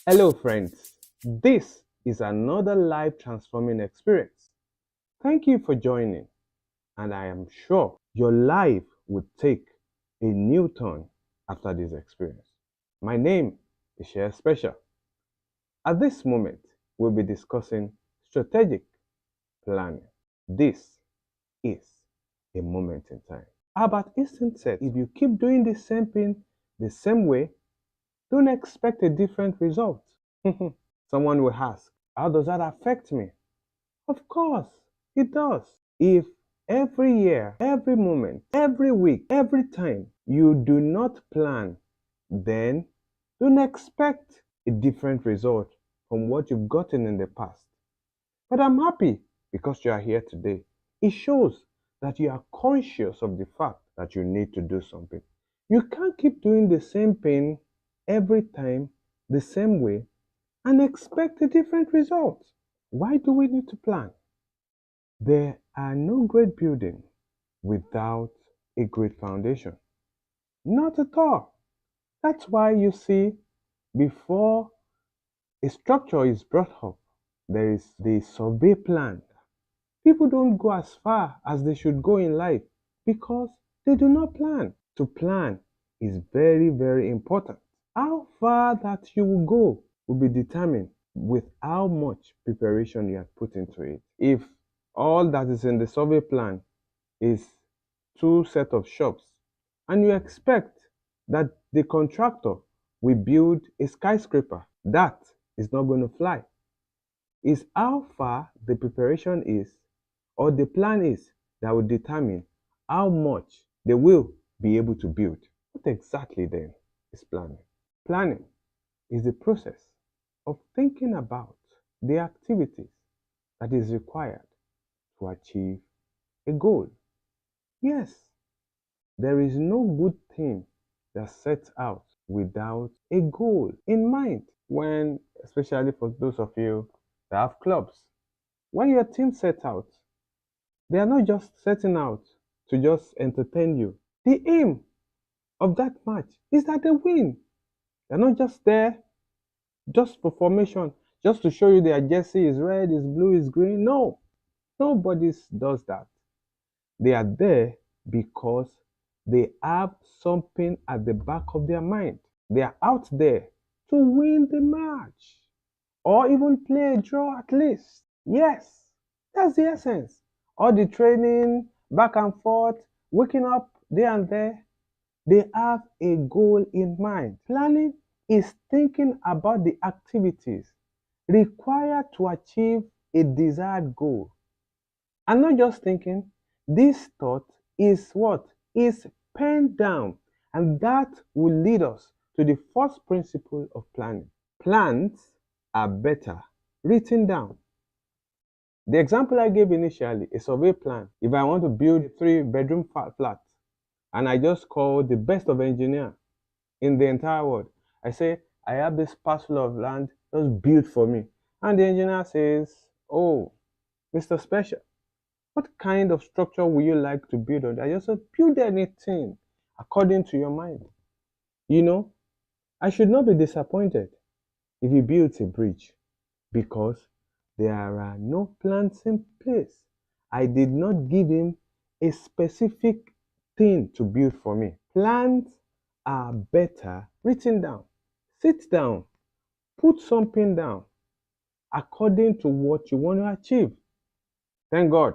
Hello, friends. This is another life transforming experience. Thank you for joining, and I am sure your life would take a new turn after this experience. My name is Seyespecial. At this moment, we'll be discussing strategic planning. This is a moment in time. Albert Einstein said, if you keep doing the same thing the same way, don't expect a different result. Someone will ask, how does that affect me? Of course, it does. If every year, every moment, every week, every time you do not plan, then don't expect a different result from what you've gotten in the past. But I'm happy because you are here today. It shows that you are conscious of the fact that you need to do something. You can't keep doing the same thing every time, the same way, and expect a different result. Why do we need to plan? There are no great buildings without a great foundation. Not at all. That's why you see, before a structure is brought up, there is the survey plan. People don't go as far as they should go in life because they do not plan. To plan is very, very important. How far that you will go will be determined with how much preparation you have put into it. If all that is in the survey plan is two set of shops, and you expect that the contractor will build a skyscraper, that is not going to fly. It's how far the preparation is or the plan is that will determine how much they will be able to build. What exactly then is planning? Planning is the process of thinking about the activities that is required to achieve a goal. Yes, there is no good thing that sets out without a goal in mind. When, especially for those of you that have clubs, when your team set out, they are not just setting out to just entertain you. The aim of that match is that they win. They're not just there just for formation, just to show you their jersey is red, is blue, is green. No, nobody does that. They are there because they have something at the back of their mind. They are out there to win the match or even play a draw at least. Yes, that's the essence. All the training, back and forth, waking up there and there, they have a goal in mind. Planning is thinking about the activities required to achieve a desired goal. And not just thinking, this thought is what? Is penned down. And that will lead us to the first principle of planning. Plans are better written down. The example I gave initially, a survey plan. If I want to build a 3-bedroom flat, and I just call the best of engineer in the entire world, I say, I have this parcel of land just built for me. And the engineer says, oh, Mr. Special, what kind of structure would you like to build on? I just said, build anything according to your mind. You know, I should not be disappointed if he builds a bridge because there are no plans in place. I did not give him a specific thing to build for me. Plans are better written down. Sit down, put something down according to what you want to achieve. Thank God,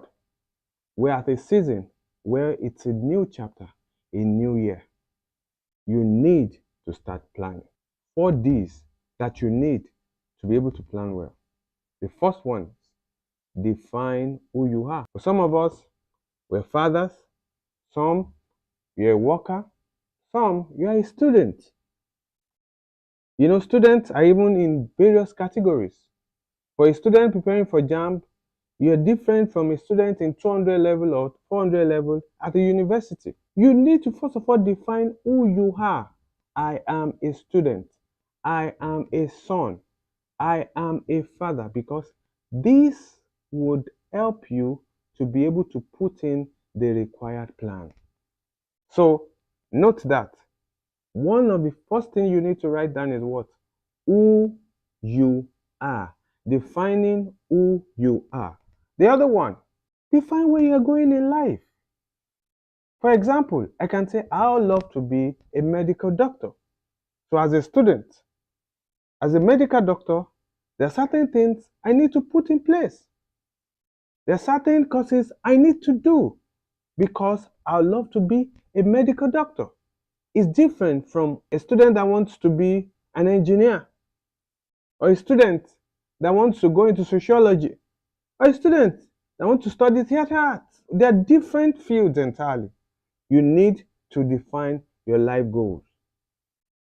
we're at a season where it's a new chapter, a new year. You need to start planning. 4 Ds that you need to be able to plan well. The first one is define who you are. For some of us, we're fathers. Some, you're a worker. Some, you are a student. You know, students are even in various categories. For a student preparing for JAMB, you're different from a student in 200 level or 400 level at a university. You need to first of all define who you are. I am a student. I am a son. I am a father, because this would help you to be able to put in the required plan. So note that one of the first things you need to write down is what? Who you are. Defining who you are. The other one, define where you're going in life. For example, I can say I would love to be a medical doctor. So as a student, as a medical doctor, there are certain things I need to put in place. There are certain courses I need to do because I love to be a medical doctor. It's different from a student that wants to be an engineer, or a student that wants to go into sociology, or a student that wants to study theater arts. They are different fields entirely. You need to define your life goals.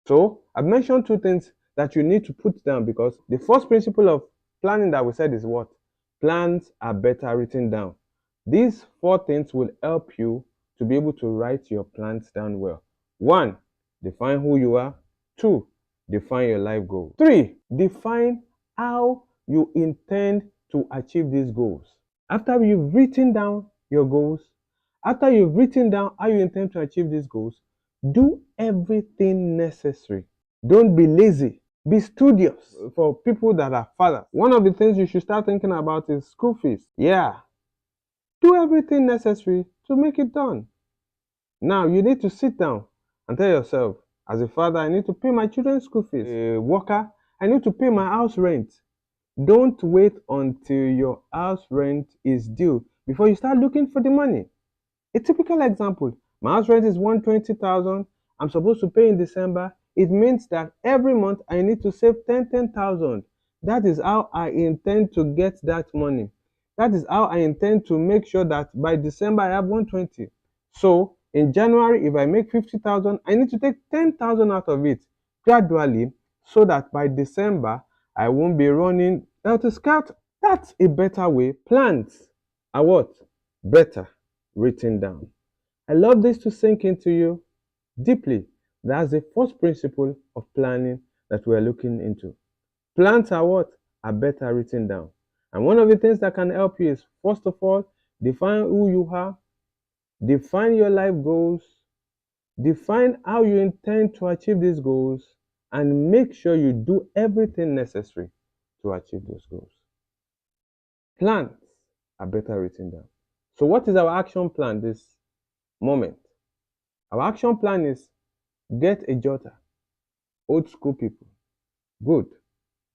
So I've mentioned two things that you need to put down, because the first principle of planning that we said is what? Plans are better written down. These four things will help you to be able to write your plans down well. 1, define who you are. 2, define your life goals. 3, define how you intend to achieve these goals. After you've written down your goals, after you've written down how you intend to achieve these goals, do everything necessary. Don't be lazy. Be studious. For people that are fathers, one of the things you should start thinking about is school fees. Yeah. Do everything necessary to make it done. Now, you need to sit down and tell yourself, as a father, I need to pay my children's school fees. A worker, I need to pay my house rent. Don't wait until your house rent is due before you start looking for the money. A typical example, my house rent is 120,000. I'm supposed to pay in December. It means that every month I need to save 10,000. That is how I intend to get that money. That is how I intend to make sure that by December I have 120. So in January, if I make 50,000, I need to take 10,000 out of it gradually, so that by December I won't be running out of scout. That's a better way. Plans are what? Better written down. I love this to sink into you deeply. That's the first principle of planning that we're looking into. Plans are what? Are better written down. And one of the things that can help you is, first of all, define who you are, define your life goals, define how you intend to achieve these goals, and make sure you do everything necessary to achieve those goals. Plans are better written down. So what is our action plan this moment? Our action plan is get a jotter. Old school people. Good.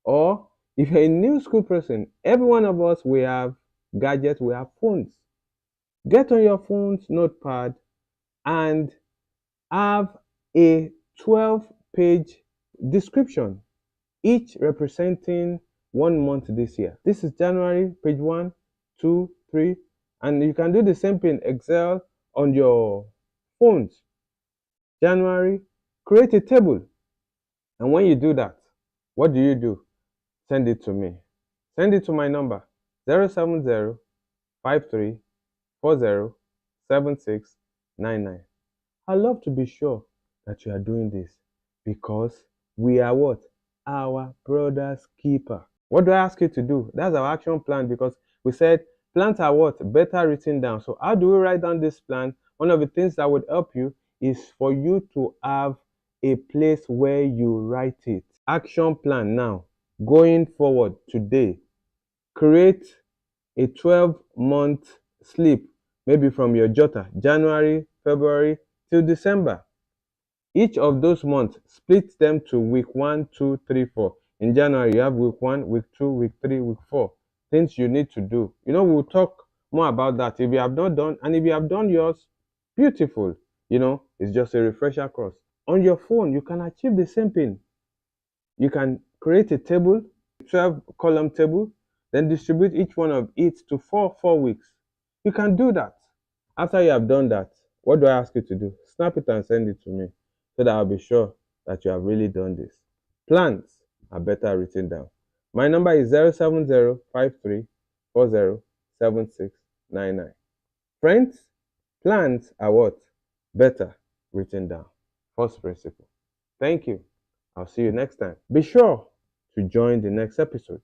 Or if you're a new school person, every one of us, we have gadgets, we have phones. Get on your phone's notepad and have a 12-page description, each representing 1 month this year. This is January, page 1, 2, 3, and you can do the same thing in Excel on your phones. January, create a table. And when you do that, what do? Send it to me. Send it to my number 070 53 40 7699. I love to be sure that you are doing this, because we are what? Our brother's keeper. What do I ask you to do? That's our action plan, because we said plans are what? Better written down. So how do we write down this plan? One of the things that would help you is for you to have a place where you write it. Action plan now. Going forward today, create a 12-month slip, maybe from your jotter, January, February till December. Each of those months, split them to week 1, 2, 3, 4. In January, you have week 1, week 2, week 3, week 4. Things you need to do. We'll talk more about that if you have not done, and if you have done yours, beautiful. It's just a refresher course. On your phone, you can achieve the same thing. You can create a table, 12-column table, then distribute each one of it to 4 weeks. You can do that. After you have done that, what do I ask you to do? Snap it and send it to me, so that I'll be sure that you have really done this. Plans are better written down. My number is 070 53 40 7699. Friends, plans are what? Better written down. First principle. Thank you. I'll see you next time. Be sure to join the next episode.